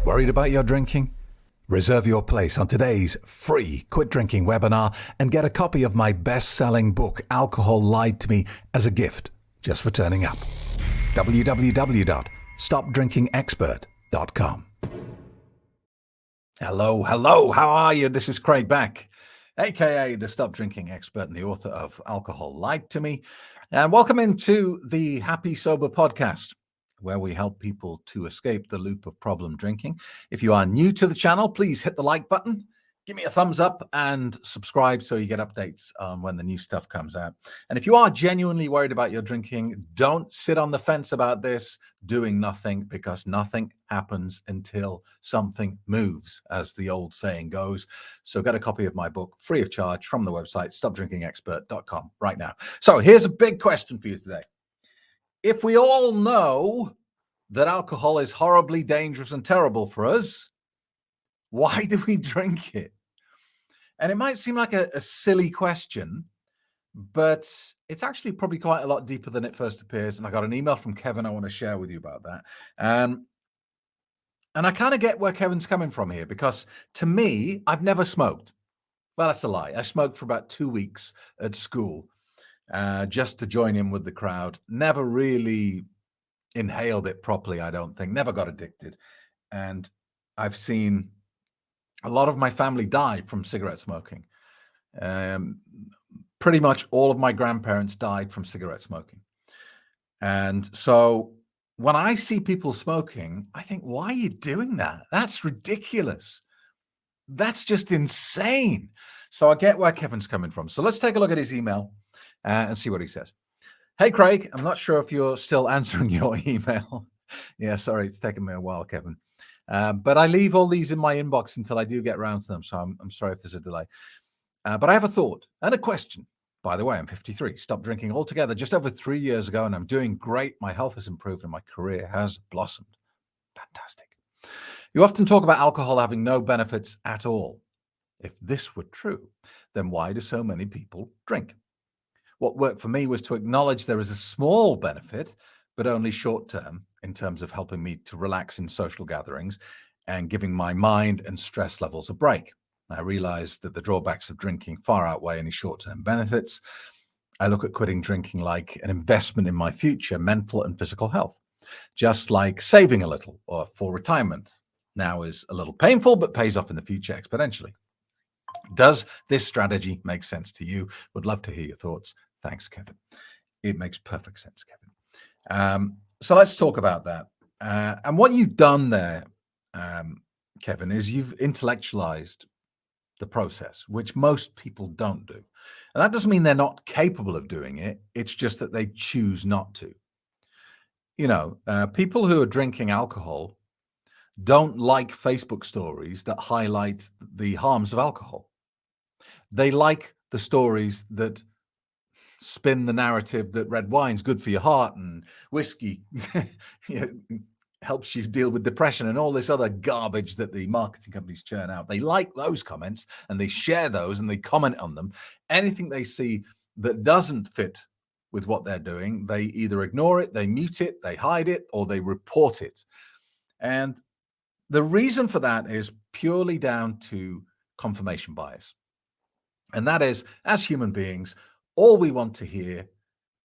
Worried about your drinking? Reserve your place on today's free Quit Drinking webinar and get a copy of my best-selling book, Alcohol Lied to Me, as a gift just for turning up. www.stopdrinkingexpert.com. Hello, how are you? This is Craig Beck, aka the Stop Drinking Expert and the author of Alcohol Lied to Me. And welcome into the Happy Sober podcast, where we help people to escape the loop of problem drinking. If you are new to the channel, please hit the like button, give me a thumbs up, and subscribe so you get updates when the new stuff comes out. And if you are genuinely worried about your drinking, don't sit on the fence about this, doing nothing, because nothing happens until something moves, as the old saying goes. So get a copy of my book free of charge from the website, stopdrinkingexpert.com right now. So here's a big question for you today. If we all know that alcohol is horribly dangerous and terrible for us, why do we drink it? And it might seem like a silly question, but it's actually probably quite a lot deeper than it first appears. And I got an email from Kevin I want to share with you about that. And I kind of get where Kevin's coming from here, because to me, I've never smoked. Well, that's a lie. I smoked for about 2 weeks at school. Just to join in with the crowd. Never really inhaled it properly, I don't think. Never got addicted. And I've seen a lot of my family die from cigarette smoking. Pretty much all of my grandparents died from cigarette smoking. And so when I see people smoking, I think, why are you doing that? That's ridiculous. That's just insane. So I get where Kevin's coming from. So let's take a look at his email and see what he says. Hey, Craig, I'm not sure if you're still answering your email. Yeah, sorry, it's taken me a while, Kevin. But I leave all these in my inbox until I do get around to them. So I'm sorry if there's a delay. But I have a thought and a question. By the way, I'm 53, stopped drinking altogether just over 3 years ago, and I'm doing great. My health has improved and my career has blossomed. Fantastic. You often talk about alcohol having no benefits at all. If this were true, then why do so many people drink? What worked for me was to acknowledge there is a small benefit, but only short term, in terms of helping me to relax in social gatherings and giving my mind and stress levels a break. I realized that the drawbacks of drinking far outweigh any short-term benefits. I look at quitting drinking like an investment in my future mental and physical health, just like saving a little or for retirement. Now is a little painful, but pays off in the future exponentially. Does this strategy make sense to you? Would love to hear your thoughts. Thanks, Kevin. It makes perfect sense, Kevin. So let's talk about that. And what you've done there, Kevin, is you've intellectualized the process, which most people don't do. And that doesn't mean they're not capable of doing it. It's just that they choose not to. You know, people who are drinking alcohol don't like Facebook stories that highlight the harms of alcohol. They like the stories that spin the narrative that red wine's good for your heart and whiskey helps you deal with depression and all this other garbage that the marketing companies churn out. They like those comments and they share those and they comment on them. Anything they see that doesn't fit with what they're doing, they either ignore it, they mute it, they hide it, or they report it. And the reason for that is purely down to confirmation bias. And that is, as human beings, all we want to hear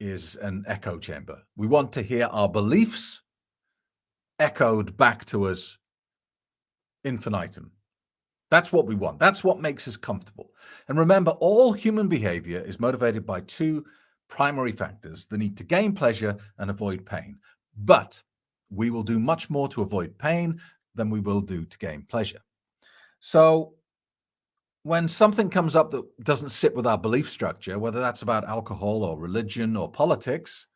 is an echo chamber. We want to hear our beliefs echoed back to us infinitum. That's what we want. That's what makes us comfortable. And remember, all human behavior is motivated by two primary factors: the need to gain pleasure and avoid pain. But we will do much more to avoid pain than we will do to gain pleasure. So when something comes up that doesn't sit with our belief structure, whether that's about alcohol or religion or politics,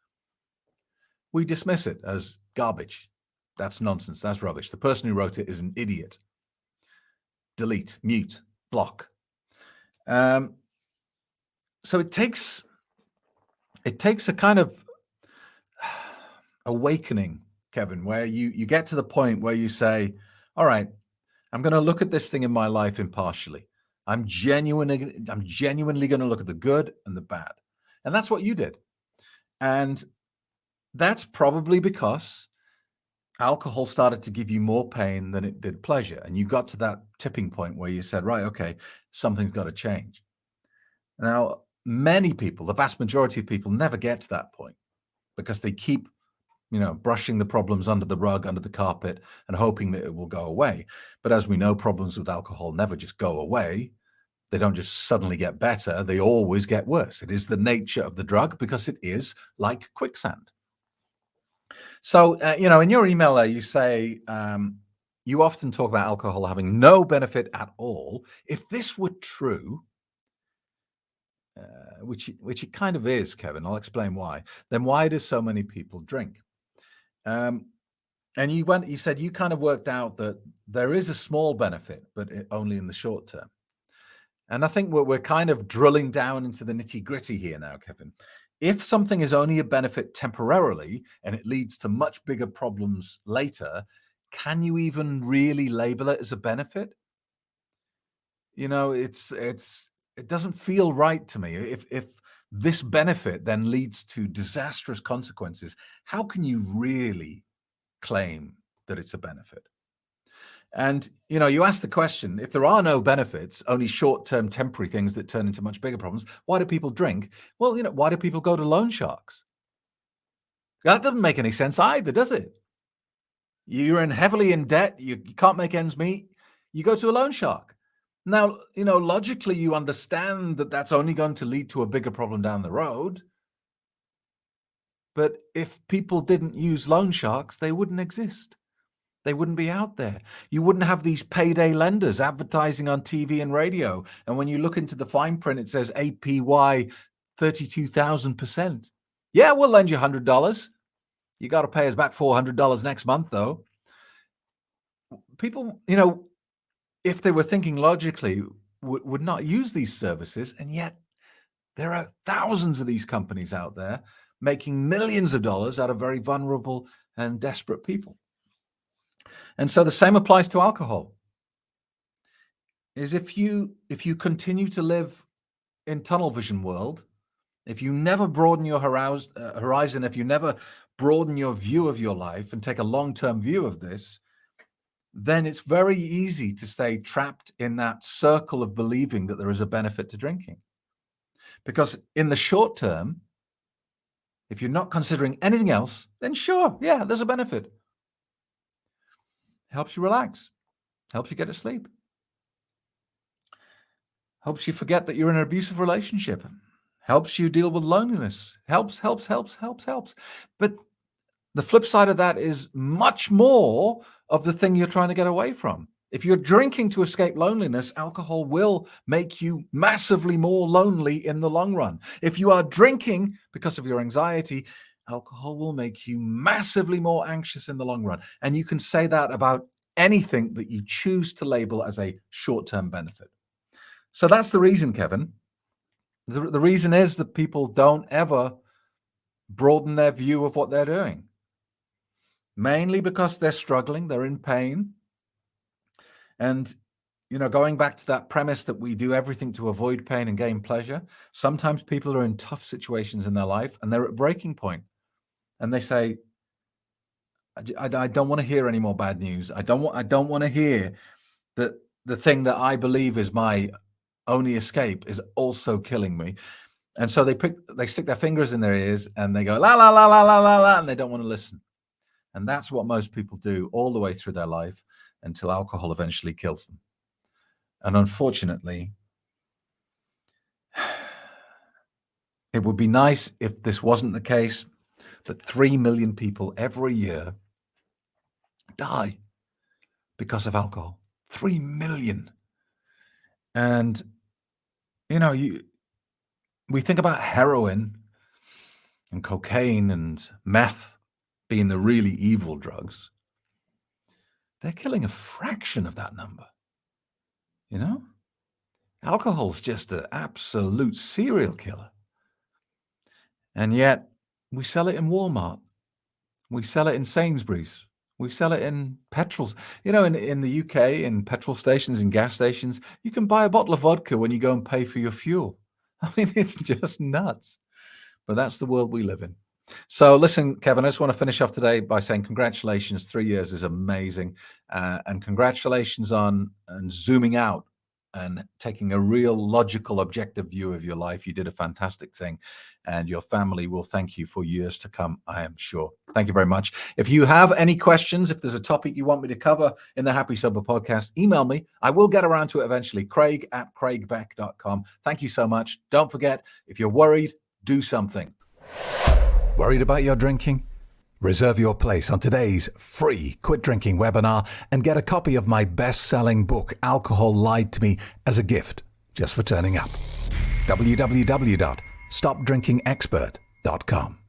we dismiss it as garbage. That's nonsense. That's rubbish. The person who wrote it is an idiot. Delete, mute, block. So it takes a kind of awakening, Kevin, where you get to the point where you say, all right, I'm going to look at this thing in my life impartially. I'm genuinely going to look at the good and the bad. And that's what you did. And that's probably because alcohol started to give you more pain than it did pleasure. And you got to that tipping point where you said, right, okay, something's got to change. Now, many people, the vast majority of people never get to that point because they keep, brushing the problems under the rug, under the carpet, and hoping that it will go away. But as we know, problems with alcohol never just go away. They don't just suddenly get better. They always get worse. It is the nature of the drug because it is like quicksand. So, in your email there, you say you often talk about alcohol having no benefit at all. If this were true, which it kind of is, Kevin, I'll explain why. Then why do so many people drink? And you said you kind of worked out that there is a small benefit, but only in the short term. And I think we're kind of drilling down into the nitty gritty here now, Kevin. If something is only a benefit temporarily and it leads to much bigger problems later, can you even really label it as a benefit? It doesn't feel right to me. If this benefit then leads to disastrous consequences, how can you really claim that it's a benefit? And, you ask the question, if there are no benefits, only short-term temporary things that turn into much bigger problems, why do people drink? Well, why do people go to loan sharks? That doesn't make any sense either, does it? You're heavily in debt, you can't make ends meet, you go to a loan shark. Now, logically, you understand that that's only going to lead to a bigger problem down the road. But if people didn't use loan sharks, they wouldn't exist. They wouldn't be out there. You wouldn't have these payday lenders advertising on TV and radio. And when you look into the fine print, it says APY 32,000%. Yeah, we'll lend you $100. You got to pay us back $400 next month, though. People, if they were thinking logically, would not use these services. And yet there are thousands of these companies out there making millions of dollars out of very vulnerable and desperate people. And so the same applies to alcohol. Is if you continue to live in tunnel vision world, if you never broaden your horizon, if you never broaden your view of your life and take a long-term view of this, then it's very easy to stay trapped in that circle of believing that there is a benefit to drinking. Because in the short term, if you're not considering anything else, then sure, yeah, there's a benefit. Helps you relax, helps you get to sleep, helps you forget that you're in an abusive relationship, helps you deal with loneliness, helps. But the flip side of that is much more of the thing you're trying to get away from. If you're drinking to escape loneliness, alcohol will make you massively more lonely in the long run. If you are drinking because of your anxiety, alcohol will make you massively more anxious in the long run. And you can say that about anything that you choose to label as a short-term benefit. So that's the reason, Kevin. The reason is that people don't ever broaden their view of what they're doing. Mainly because they're struggling, they're in pain. And, going back to that premise that we do everything to avoid pain and gain pleasure, sometimes people are in tough situations in their life and they're at breaking point. And they say, I don't want to hear any more bad news. I don't want to hear that the thing that I believe is my only escape is also killing me. And so they stick their fingers in their ears and they go, la, la, la, la, la, la, la, and they don't want to listen. And that's what most people do all the way through their life until alcohol eventually kills them. And unfortunately, it would be nice if this wasn't the case, that 3 million people every year die because of alcohol. 3 million. And, we think about heroin and cocaine and meth being the really evil drugs. They're killing a fraction of that number. Alcohol's just an absolute serial killer. And yet we sell it in Walmart. We sell it in Sainsbury's. We sell it in petrols. In the UK, in petrol stations and gas stations, you can buy a bottle of vodka when you go and pay for your fuel. I mean, it's just nuts. But that's the world we live in. So listen, Kevin, I just want to finish off today by saying congratulations. 3 years is amazing. And congratulations on and zooming out and taking a real logical, objective view of your life. You did a fantastic thing, and your family will thank you for years to come, I am sure. Thank you very much. If you have any questions, if there's a topic you want me to cover in the Happy Sober podcast, email me. I will get around to it eventually. Craig@craigbeck.com. Thank you so much. Don't forget, if you're worried, do something. Worried about your drinking? Reserve your place on today's free Quit Drinking webinar and get a copy of my best-selling book, Alcohol Lied to Me, as a gift just for turning up. www.stopdrinkingexpert.com